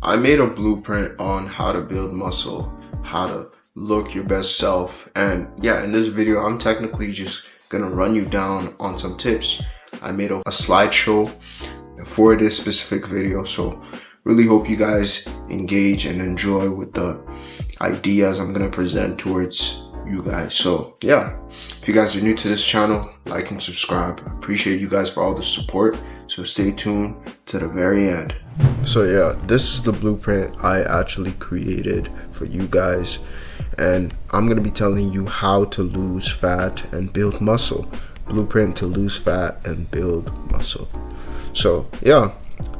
I made a blueprint on how to build muscle, how to look your best self. And yeah, in this video, I'm technically just gonna run you down on some tips. I made a slideshow for this specific video. So really hope you guys engage and enjoy with the ideas I'm gonna present towards you guys. So yeah, if you guys are new to this channel, like and subscribe. I appreciate you guys for all the support. So stay tuned to the very end. So yeah, this is the blueprint I actually created for you guys, and I'm gonna be telling you how to lose fat and build muscle. Blueprint to lose fat and build muscle. So yeah,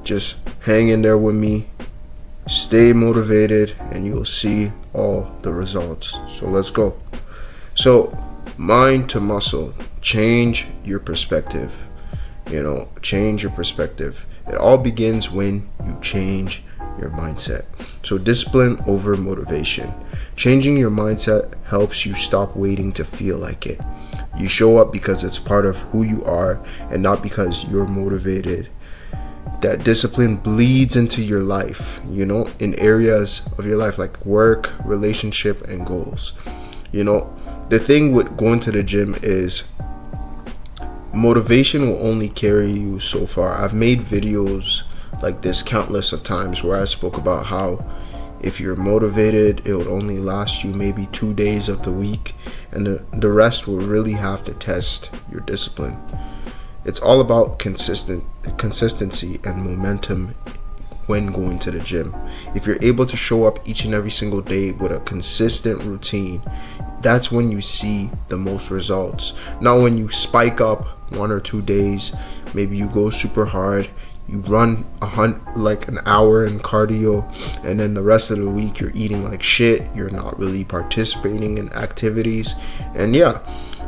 just hang in there with me, stay motivated, and you'll see all the results. So let's go. So mind to muscle, change your perspective. Change your perspective. It all begins when you change your mindset. So discipline over motivation. Changing your mindset helps you stop waiting to feel like it. You show up because it's part of who you are and not because you're motivated. That discipline bleeds into your life, in areas of your life like work, relationship, and goals. The thing with going to the gym is motivation will only carry you so far. I've made videos like this countless of times where I spoke about how if you're motivated, it would only last you maybe 2 days of the week, and the rest will really have to test your discipline. It's all about consistency and momentum when going to the gym. If you're able to show up each and every single day with a consistent routine, that's when you see the most results. Not when you spike up 1 or 2 days, maybe you go super hard, you run like an hour in cardio, and then the rest of the week you're eating like shit, you're not really participating in activities. And yeah,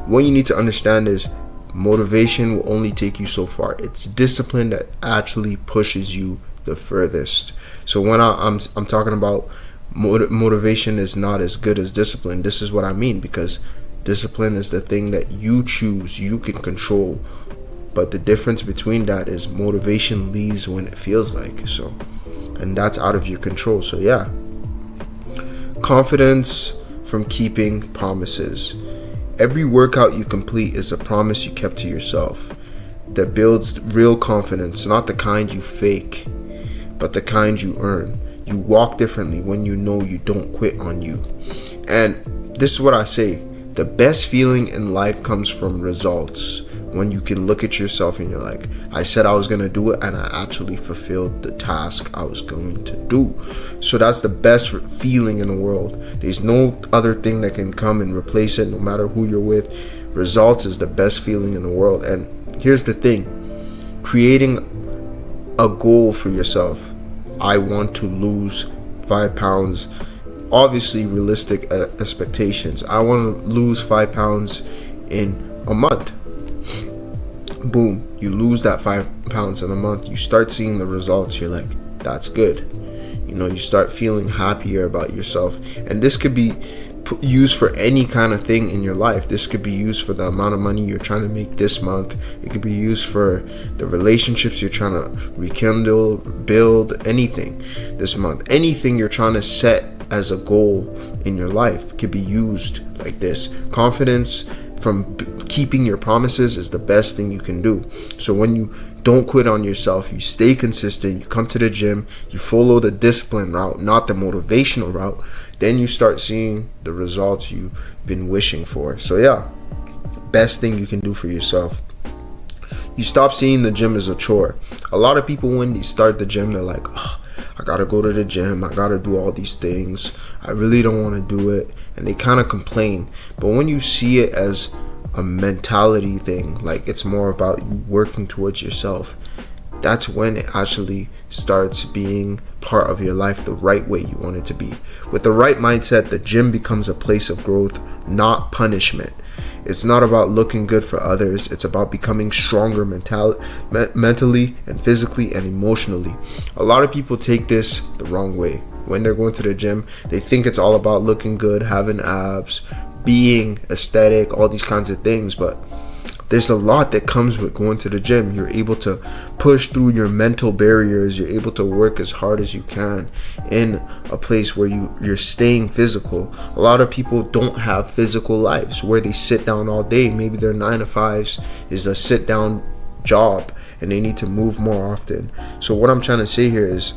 what you need to understand is motivation will only take you so far. It's discipline that actually pushes you the furthest. So when I'm talking about motivation is not as good as discipline, this is what I mean, because discipline is the thing that you choose, you can control, but the difference between that is motivation leaves when it feels like so, and that's out of your control. So yeah, confidence from keeping promises. Every workout you complete is a promise you kept to yourself that builds real confidence, not the kind you fake, but the kind you earn. You walk differently when you know you don't quit on you. And this is what I say, the best feeling in life comes from results. When you can look at yourself and you're like, I said I was going to do it and I actually fulfilled the task I was going to do. So that's the best feeling in the world. There's no other thing that can come and replace it, no matter who you're with. Results is the best feeling in the world. And here's the thing, creating a goal for yourself. I want to lose 5 pounds. Obviously realistic expectations. I want to lose 5 pounds in a month. Boom, you lose that 5 pounds in a month. You start seeing the results. You're like, that's good. You start feeling happier about yourself. And this could be used for any kind of thing in your life. This could be used for the amount of money you're trying to make this month. It could be used for the relationships you're trying to rekindle, build, anything this month. Anything you're trying to set as a goal in your life could be used like this. Confidence from keeping your promises is the best thing you can do. So when you don't quit on yourself, you stay consistent, you come to the gym, you follow the discipline route, not the motivational route, then you start seeing the results you've been wishing for. So yeah, best thing you can do for yourself. You stop seeing the gym as a chore. A lot of people, when they start the gym, they're like, oh, I gotta go to the gym, I gotta do all these things, I really don't want to do it, and they kind of complain. But when you see it as a mentality thing, like it's more about you working towards yourself, that's when it actually starts being part of your life the right way you want it to be. With the right mindset, the gym becomes a place of growth, not punishment. It's not about looking good for others. It's about becoming stronger mentally and physically and emotionally. A lot of people take this the wrong way. When they're going to the gym, they think it's all about looking good, having abs, being aesthetic, all these kinds of things. But there's a lot that comes with going to the gym. You're able to push through your mental barriers. You're able to work as hard as you can in a place where you're staying physical. A lot of people don't have physical lives where they sit down all day. Maybe their 9 to 5s is a sit down job and they need to move more often. So what I'm trying to say here is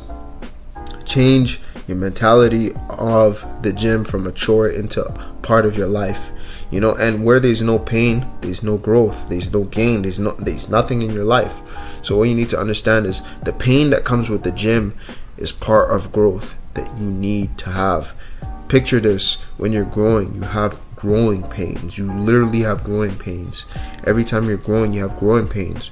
change your mentality of the gym from a chore into part of your life. And where there's no pain, there's no growth, there's no gain, there's nothing in your life. So what you need to understand is the pain that comes with the gym is part of growth that you need to have. Picture this: when you're growing, you have growing pains. You literally have growing pains. Every time you're growing, you have growing pains.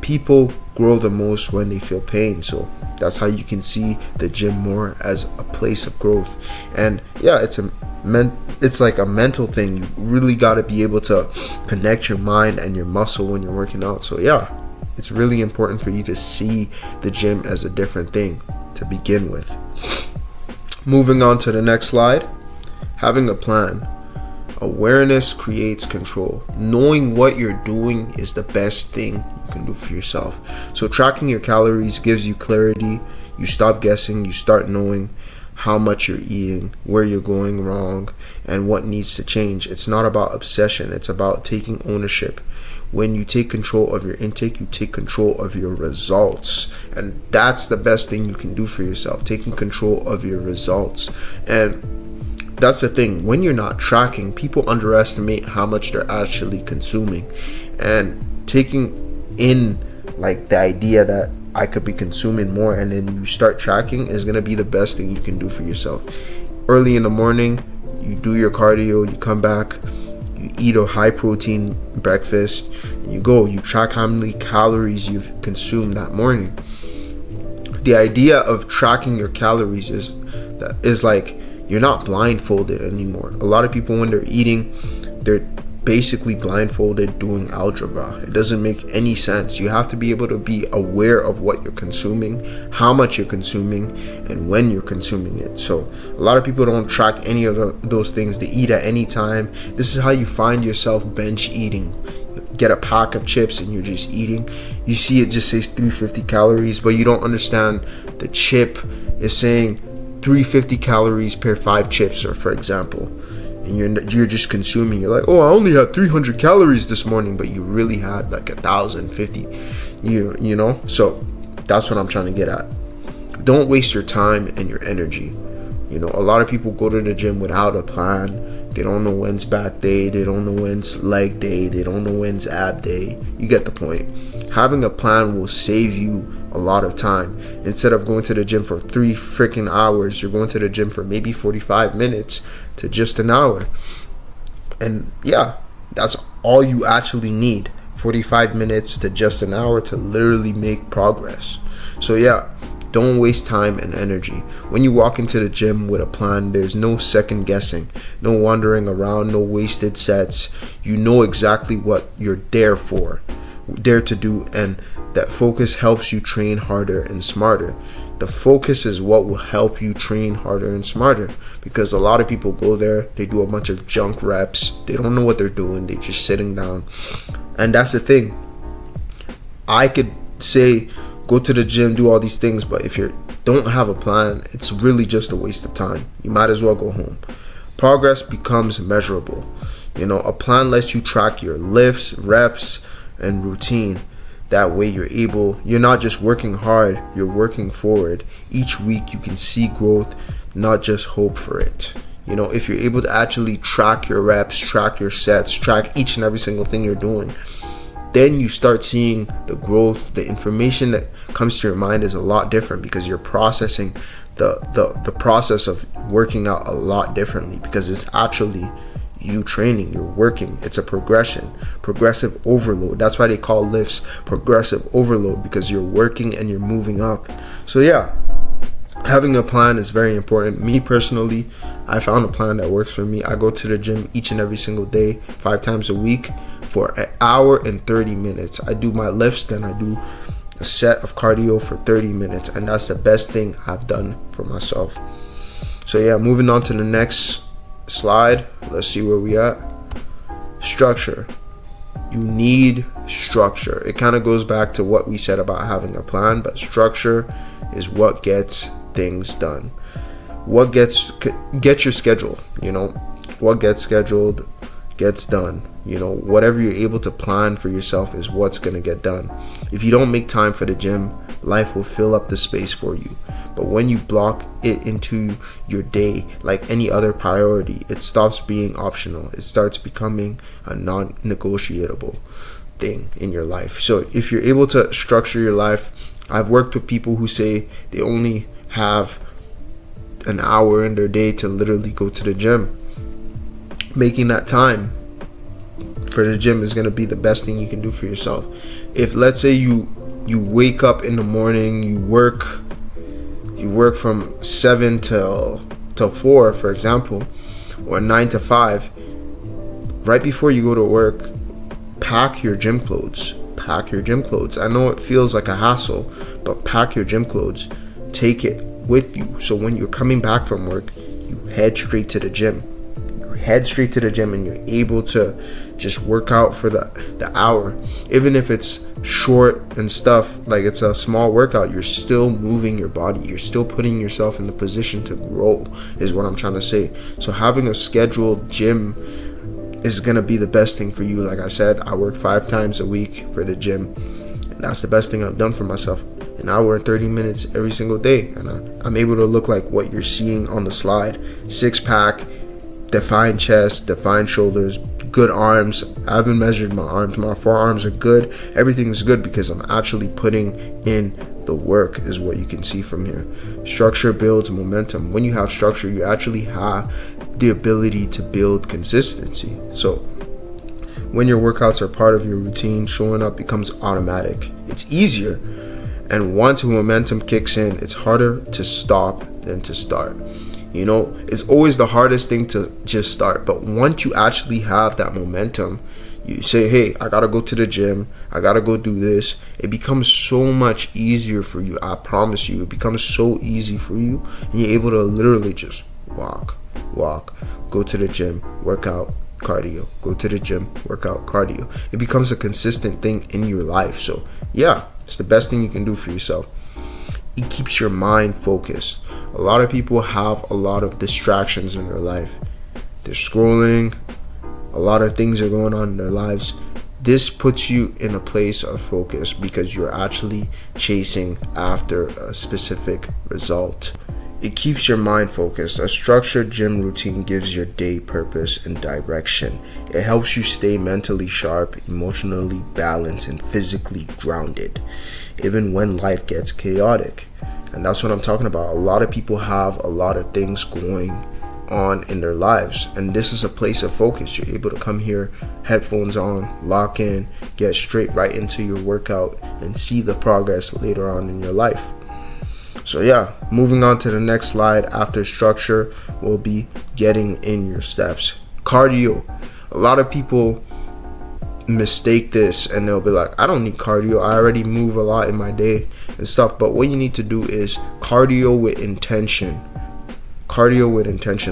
People grow the most when they feel pain. So that's how you can see the gym more as a place of growth. And yeah, it's like a mental thing. You really got to be able to connect your mind and your muscle when you're working out. So yeah, it's really important for you to see the gym as a different thing to begin with. Moving on to the next slide. Having a plan. Awareness creates control. Knowing what you're doing is the best thing you can do for yourself. So tracking your calories gives you clarity. You stop guessing. You start knowing how much you're eating, where you're going wrong, and what needs to change. It's not about obsession. It's about taking ownership. When you take control of your intake, you take control of your results. And that's the best thing you can do for yourself, taking control of your results. And that's the thing. When you're not tracking, people underestimate how much they're actually consuming. And taking in like the idea that I could be consuming more, and then you start tracking, is going to be the best thing you can do for yourself. Early in the morning, you do your cardio, you come back, you eat a high protein breakfast, and you track how many calories you've consumed that morning. The idea of tracking your calories is like you're not blindfolded anymore. A lot of people, when they're eating, they're basically blindfolded doing algebra. It doesn't make any sense. You have to be able to be aware of what you're consuming, how much you're consuming, and when you're consuming it. So a lot of people don't track any of those things. They eat at any time. This is how you find yourself bench eating. Get a pack of chips and you're just eating. You see it just says 350 calories, but you don't understand the chip is saying 350 calories per 5 chips, or for example, and you're just consuming. You're like, oh, I only had 300 calories this morning, but you really had like 1,050. You know. So that's what I'm trying to get at. Don't waste your time and your energy. A lot of people go to the gym without a plan. They don't know when's back day. They don't know when's leg day. They don't know when's ab day. You get the point. Having a plan will save you a lot of time. Instead of going to the gym for 3 freaking hours, you're going to the gym for maybe 45 minutes to just an hour. And yeah, that's all you actually need. 45 minutes to just an hour to literally make progress. So yeah, don't waste time and energy. When you walk into the gym with a plan, there's no second guessing, no wandering around, no wasted sets. You know exactly what you're there to do, and that focus helps you train harder and smarter. The focus is what will help you train harder and smarter, because a lot of people go there, they do a bunch of junk reps, they don't know what they're doing, they're just sitting down. And that's the thing. I could say go to the gym, do all these things, but if you don't have a plan, it's really just a waste of time. You might as well go home. Progress becomes measurable. A plan lets you track your lifts, reps, and routine. That way you're not just working hard, you're working forward. Each week you can see growth, not just hope for it. If you're able to actually track your reps, track your sets, track each and every single thing you're doing, then you start seeing the growth. The information that comes to your mind is a lot different, because you're processing the process of working out a lot differently, because it's actually you training, you're working. It's a progressive overload. That's why they call lifts progressive overload, because you're working and you're moving up. So yeah, having a plan is very important. Me personally, I found a plan that works for me. I go to the gym each and every single day, 5 times a week, for an hour and 30 minutes. I do my lifts, then I do a set of cardio for 30 minutes, and that's the best thing I've done for myself. So yeah, moving on to the next slide. Let's see where we at. Structure. You need structure. It kind of goes back to what we said about having a plan, but structure is what gets things done. What gets your schedule, what gets scheduled gets done. Whatever you're able to plan for yourself is what's going to get done. If you don't make time for the gym, life will fill up the space for you. But when you block it into your day like any other priority, it stops being optional. It starts becoming a non-negotiable thing in your life. So if you're able to structure your life, I've worked with people who say they only have an hour in their day to literally go to the gym. Making that time for the gym is going to be the best thing you can do for yourself. If, let's say, you wake up in the morning, you work from 7 till 4, for example, or 9 to 5, right before you go to work, pack your gym clothes. I know it feels like a hassle, but pack your gym clothes. Take it with you, so when you're coming back from work, you head straight to the gym. And you're able to just work out for the hour. Even if it's short and stuff, like it's a small workout, you're still moving your body. You're still putting yourself in the position to grow, is what I'm trying to say. So having a scheduled gym is going to be the best thing for you. Like I said, I work 5 times a week for the gym, and that's the best thing I've done for myself. An hour and 30 minutes every single day, and I'm able to look like what you're seeing on the slide. 6-pack, defined chest, defined shoulders, good arms. I haven't measured my arms. My forearms are good. Everything's good because I'm actually putting in the work, is what you can see from here. Structure builds momentum. When you have structure, you actually have the ability to build consistency. So when your workouts are part of your routine, showing up becomes automatic. It's easier. And once momentum kicks in, it's harder to stop than to start. It's always the hardest thing to just start. But once you actually have that momentum, you say, hey, I gotta go to the gym, I gotta go do this. It becomes so much easier for you. I promise you, it becomes so easy for you. And you're able to literally just walk, go to the gym, work out, cardio, go to the gym, work out, cardio. It becomes a consistent thing in your life. So yeah, it's the best thing you can do for yourself. It keeps your mind focused. A lot of people have a lot of distractions in their life. They're scrolling. A lot of things are going on in their lives. This puts you in a place of focus because you're actually chasing after a specific result. It keeps your mind focused. A structured gym routine gives your day purpose and direction. It helps you stay mentally sharp, emotionally balanced, and physically grounded, even when life gets chaotic. And that's what I'm talking about. A lot of people have a lot of things going on in their lives, and this is a place of focus. You're able to come here, headphones on, lock in, get straight right into your workout, and see the progress later on in your life. So yeah, moving on to the next slide. After structure, we'll be getting in your steps. Cardio. A lot of people mistake this and they'll be like, I don't need cardio, I already move a lot in my day and stuff. But what you need to do is cardio with intention.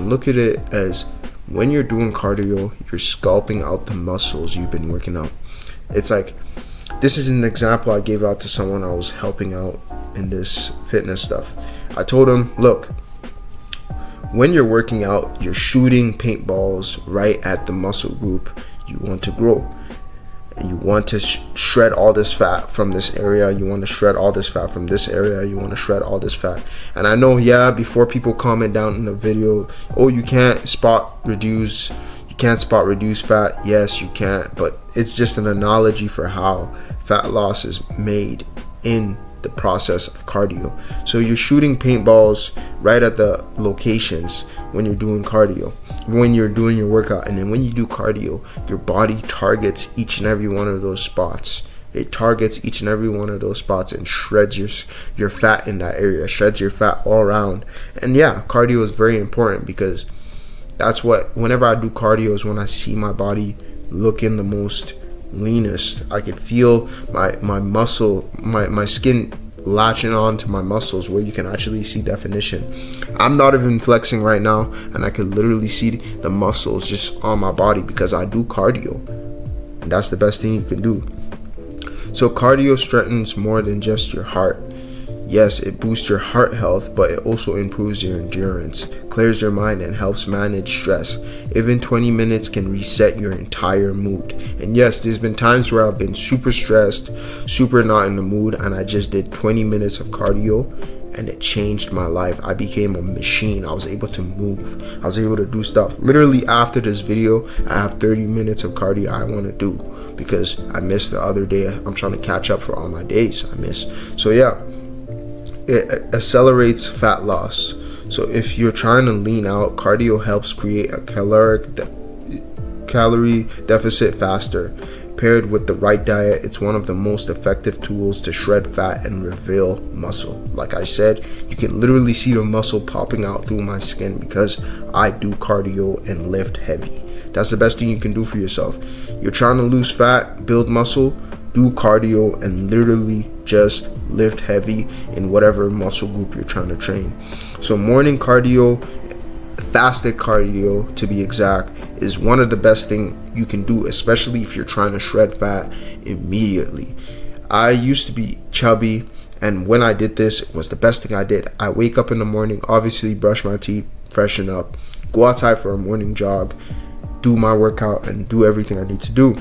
Look at it as, when you're doing cardio, you're sculpting out the muscles you've been working out. It's like, this is an example I gave out to someone I was helping out in this fitness stuff. I told him, look, when you're working out, you're shooting paintballs right at the muscle group you want to grow. And you want to shred all this fat from this area. You want to shred all this fat from this area. You want to shred all this fat. And I know, before people comment down in the video, oh, you can't spot reduce fat. Yes, you can't. But it's just an analogy for how fat loss is made in the process of cardio. So you're shooting paintballs right at the locations when you're doing cardio, when you're doing your workout. And then when you do cardio, your body targets each and every one of those spots. It targets each and every one of those spots and shreds your fat in that area, shreds your fat all around. And yeah, cardio is very important because that's what, whenever I do cardio, is when I see my body looking the most leanest. I can feel my muscle, my skin latching on to my muscles, where you can actually see definition. I'm not even flexing right now, and I can literally see the muscles just on my body because I do cardio. And that's the best thing you can do. So cardio strengthens more than just your heart. Yes, it boosts your heart health, but it also improves your endurance, clears your mind, and helps manage stress. Even 20 minutes can reset your entire mood. And yes, there's been times where I've been super stressed, super not in the mood, and I just did 20 minutes of cardio, and it changed my life. I became a machine. I was able to move. I was able to do stuff. Literally after this video, I have 30 minutes of cardio I want to do because I missed the other day. I'm trying to catch up for all my days I missed. So yeah, it accelerates fat loss. So if you're trying to lean out, cardio helps create a calorie deficit faster. Paired with the right diet, it's one of the most effective tools to shred fat and reveal muscle. Like I said, you can literally see the muscle popping out through my skin because I do cardio and lift heavy. That's the best thing you can do for yourself. You're trying to lose fat, build muscle, do cardio, and literally just lift heavy in whatever muscle group you're trying to train. So morning cardio, fasted cardio to be exact, is one of the best things you can do, especially if you're trying to shred fat immediately. I used to be chubby, and when I did this, it was the best thing I did. I wake up in the morning, obviously brush my teeth, freshen up, go outside for a morning jog, do my workout, and do everything I need to do.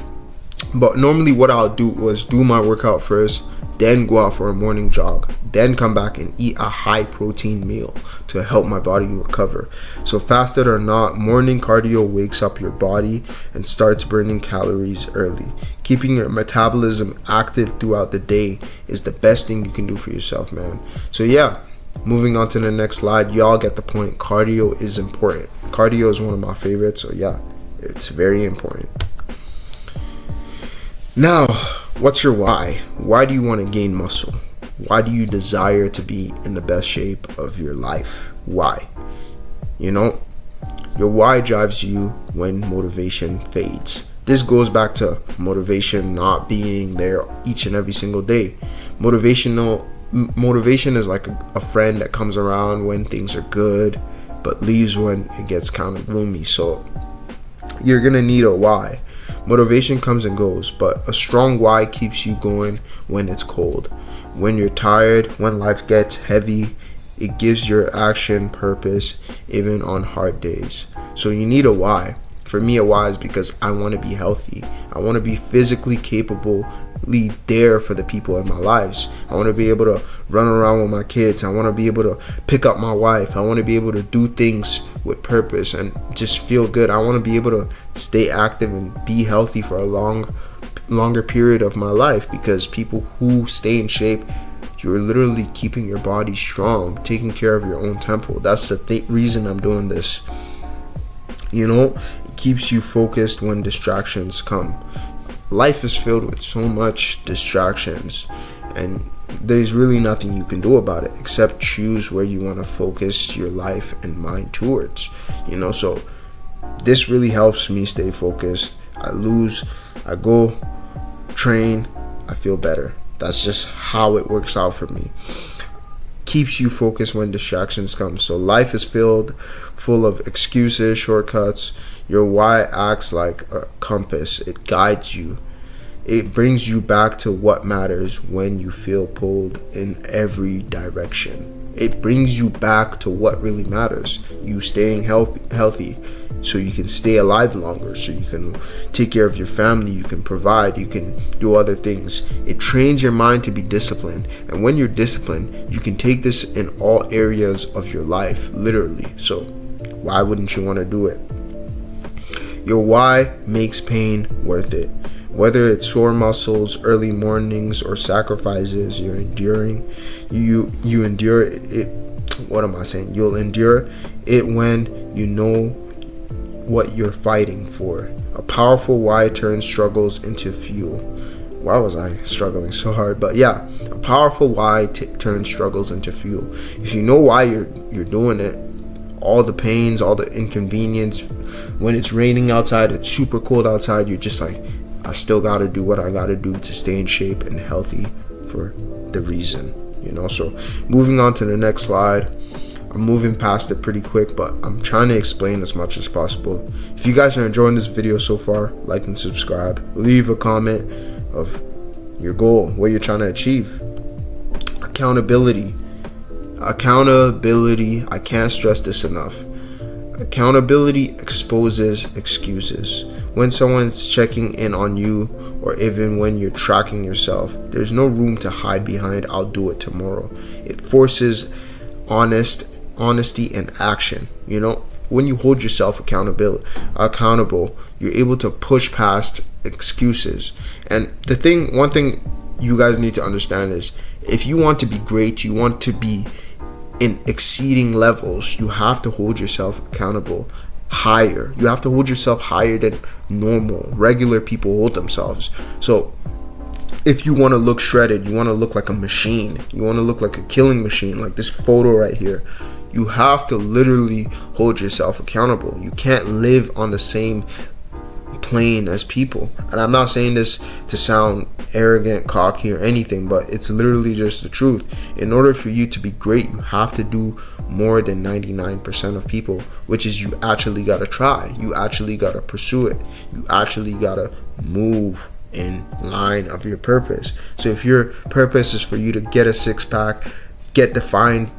But normally what I'll do was do my workout first, then go out for a morning jog, then come back and eat a high protein meal to help my body recover. So fasted or not, morning cardio wakes up your body and starts burning calories early. Keeping your metabolism active throughout the day is the best thing you can do for yourself, man. So yeah, moving on to the next slide, y'all get the point. Cardio is important. Cardio is one of my favorites, so yeah, it's very important. Now, what's your why? Why do you want to gain muscle? Why do you desire to be in the best shape of your life? Why? You know, your why drives you when motivation fades. This goes back to motivation not being there each and every single day. Motivation is like a friend that comes around when things are good, but leaves when it gets kind of gloomy. So you're gonna need a why. Motivation comes and goes, but a strong why keeps you going when it's cold. When you're tired, when life gets heavy, it gives your action purpose even on hard days. So you need a why. For me, a why is because I want to be healthy. I want to be physically capably there for the people in my lives. I want to be able to run around with my kids. I want to be able to pick up my wife. I want to be able to do things with purpose and just feel good. I want to be able to stay active and be healthy for a longer period of my life, because people who stay in shape, you're literally keeping your body strong, taking care of your own temple. That's the reason I'm doing this. You know, it keeps you focused when distractions come. Life is filled with so much distractions, and there's really nothing you can do about it except choose where you want to focus your life and mind towards. You know, so this really helps me stay focused. I go train, I feel better. That's just how it works out for me. Keeps you focused when distractions come. So life is full of excuses, shortcuts. Your why acts like a compass. It guides you. It brings you back to what matters when you feel pulled in every direction. It brings you back to what really matters. You staying healthy so you can stay alive longer, so you can take care of your family, you can provide, you can do other things. It trains your mind to be disciplined. And when you're disciplined, you can take this in all areas of your life, literally. So why wouldn't you want to do it? Your why makes pain worth it. Whether it's sore muscles, early mornings, or sacrifices you're enduring, you endure it. What am I saying? You'll endure it when you know what you're fighting for. A powerful why turns struggles into fuel. Why was I struggling so hard? But yeah, a powerful why turns struggles into fuel. If you know why you're doing it, all the pains, all the inconvenience, when it's raining outside, it's super cold outside, you're just like, I still gotta do what I gotta do to stay in shape and healthy for the reason, you know. So moving on to the next slide. I'm moving past it pretty quick, but I'm trying to explain as much as possible. If you guys are enjoying this video so far, like and subscribe. Leave a comment of your goal, what you're trying to achieve. Accountability. I can't stress this enough. Accountability exposes excuses. When someone's checking in on you, or even when you're tracking yourself, there's no room to hide behind "I'll do it tomorrow." It forces honesty and action. When you hold yourself accountable, you're able to push past excuses. And one thing you guys need to understand is, if you want to be great, you want to be in exceeding levels, you have to hold yourself accountable higher. You have to hold yourself higher than regular people hold themselves. So if you want to look shredded, you want to look like a machine, you want to look like a killing machine, like this photo right here, you have to literally hold yourself accountable. You can't live on the same plane as people. And I'm not saying this to sound arrogant, cocky, or anything, but it's literally just the truth. In order for you to be great, you have to do more than 99% of people, which is you actually gotta try, you actually gotta pursue it, you actually gotta move in line of your purpose. So if your purpose is for you to get a six-pack, get defined,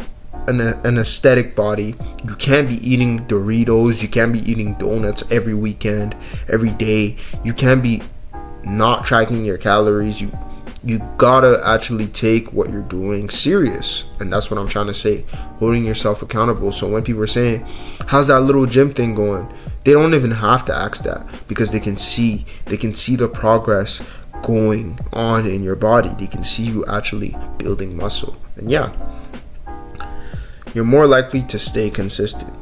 an aesthetic body, you can't be eating Doritos, you can't be eating donuts every weekend, every day. You can't be not tracking your calories. You gotta actually take what you're doing serious. And that's what I'm trying to say, holding yourself accountable. So when people are saying, how's that little gym thing going, they don't even have to ask that, because they can see the progress going on in your body. They can see you actually building muscle. And yeah, you're more likely to stay consistent.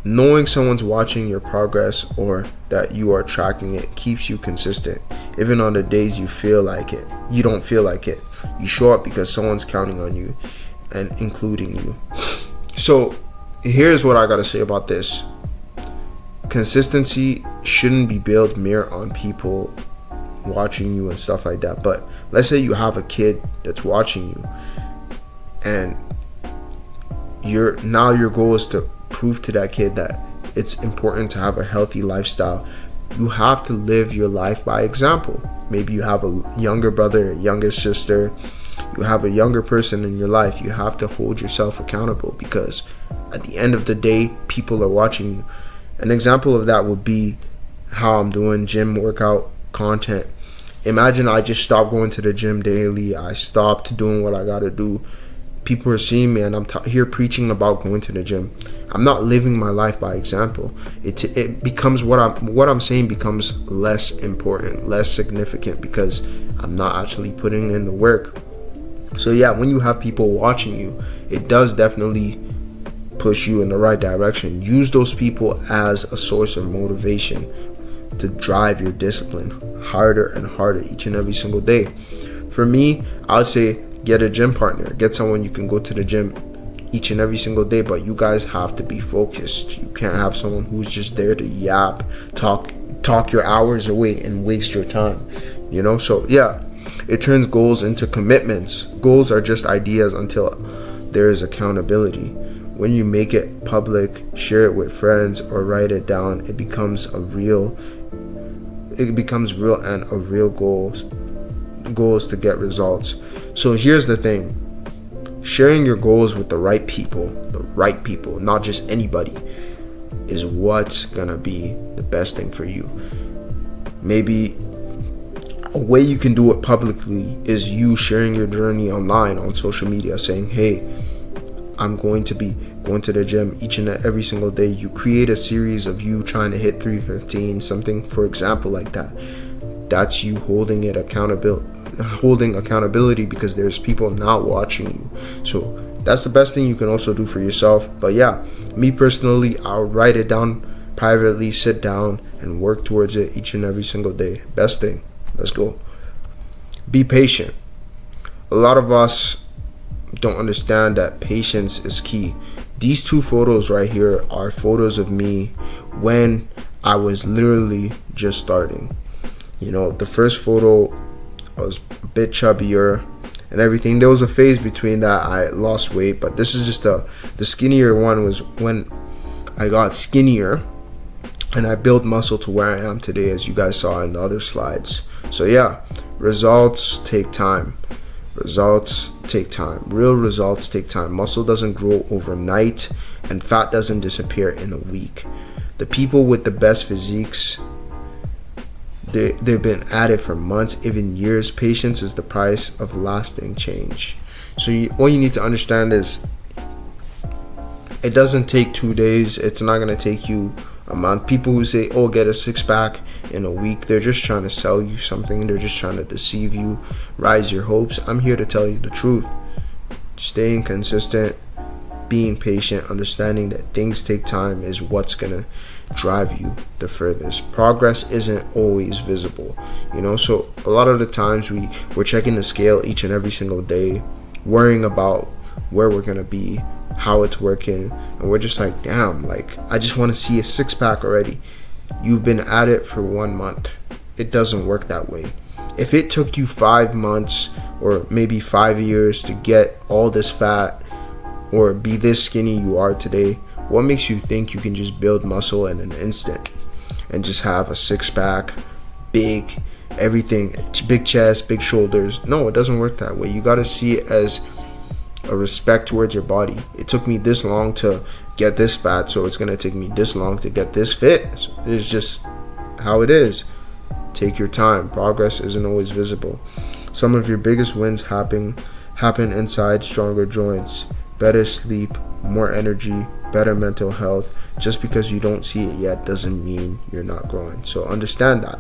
Knowing someone's watching your progress, or that you are tracking it, keeps you consistent. Even on the days you don't feel like it. You show up because someone's counting on you and including you. So here's what I gotta say about this. Consistency shouldn't be built mere on people watching you and stuff like that. But let's say you have a kid that's watching you, and your goal is to prove to that kid that it's important to have a healthy lifestyle. You have to live your life by example. Maybe you have a younger brother, a younger sister, you have a younger person in your life. You have to hold yourself accountable, because at the end of the day, people are watching you. An example of that would be how I'm doing gym workout content. Imagine I just stopped going to the gym daily. I stopped doing what I gotta do. People are seeing me, and I'm here preaching about going to the gym. I'm not living my life by example. It becomes what I'm saying becomes less important, less significant, because I'm not actually putting in the work. So yeah, when you have people watching you, it does definitely push you in the right direction. Use those people as a source of motivation to drive your discipline harder and harder each and every single day. For me, I would say, get a gym partner. Get someone you can go to the gym each and every single day, but you guys have to be focused. You can't have someone who's just there to yap, talk your hours away and waste your time. So yeah, it turns goals into commitments. Goals are just ideas until there is accountability. When you make it public, share it with friends, or write it down, it becomes real and a real goals to get results. So here's the thing. Sharing your goals with the right people, not just anybody, is what's gonna be the best thing for you. Maybe a way you can do it publicly is you sharing your journey online on social media, saying, hey, I'm going to be going to the gym each and every single day. You create a series of you trying to hit 315, something, for example, like that. That's you holding accountability, because there's people not watching you. So that's the best thing you can also do for yourself. But yeah, me personally, I'll write it down privately, sit down and work towards it each and every single day. Best thing. Let's go. Be patient. A lot of us don't understand that patience is key. These two photos right here are photos of me when I was literally just starting. The first photo, I was a bit chubbier, and everything. There was a phase between that I lost weight, but this is just the skinnier one was when I got skinnier and I built muscle to where I am today, as you guys saw in the other slides. So yeah, results take time. Results take time. Real results take time. Muscle doesn't grow overnight, and fat doesn't disappear in a week. The people with the best physiques, they've been at it for months, even years. Patience is the price of lasting change. So what you need to understand is, it doesn't take 2 days. It's not going to take you a month. People who say, oh, get a six-pack in a week, they're just trying to sell you something. They're just trying to deceive you, rise your hopes. I'm here to tell you the truth. Staying consistent, being patient, understanding that things take time is what's going to drive you the furthest. Progress isn't always visible, so a lot of the times we're checking the scale each and every single day, worrying about where we're going to be, how it's working, and we're just like, damn, like, I just want to see a six-pack already. You've been at it for 1 month. It doesn't work that way. If it took you 5 months or maybe 5 years to get all this fat or be this skinny you are today, what makes you think you can just build muscle in an instant and just have a six-pack, big everything, big chest, big shoulders? No, it doesn't work that way. You got to see it as a respect towards your body. It took me this long to get this fat, so it's gonna take me this long to get this fit. It's just how it is. Take your time. Progress isn't always visible. Some of your biggest wins happen inside stronger joints, better sleep, more energy, better mental health. Just because you don't see it yet doesn't mean you're not growing. So understand that.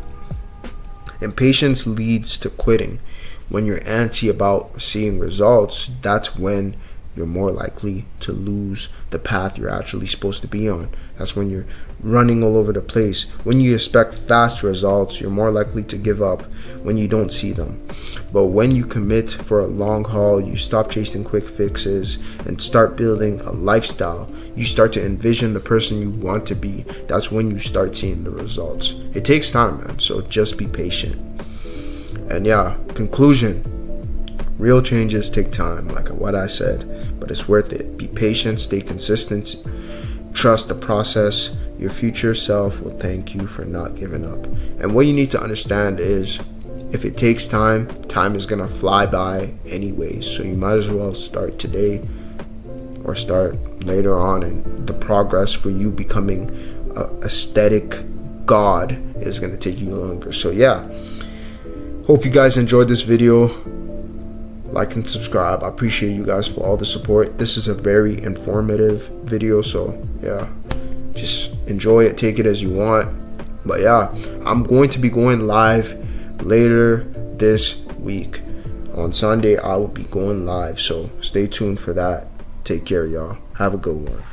Impatience leads to quitting. When you're antsy about seeing results, that's when you're more likely to lose the path you're actually supposed to be on. That's when you're running all over the place. When you expect fast results, you're more likely to give up when you don't see them. But when you commit for a long haul, you stop chasing quick fixes and start building a lifestyle. You start to envision the person you want to be. That's when you start seeing the results. It takes time, man, so just be patient. And yeah, conclusion, real changes take time, like what I said, but it's worth it. Be patient, stay consistent, trust the process. Your future self will thank you for not giving up. And what you need to understand is, if it takes time, time is gonna fly by anyway. So you might as well start today or start later on, and the progress for you becoming a aesthetic god is gonna take you longer. So yeah, hope you guys enjoyed this video. Like and subscribe. I appreciate you guys for all the support. This is a very informative video, so yeah, just enjoy it, take it as you want. But yeah, I'm going to be going live later this week. On Sunday I will be going live, so stay tuned for that. Take care, y'all. Have a good one.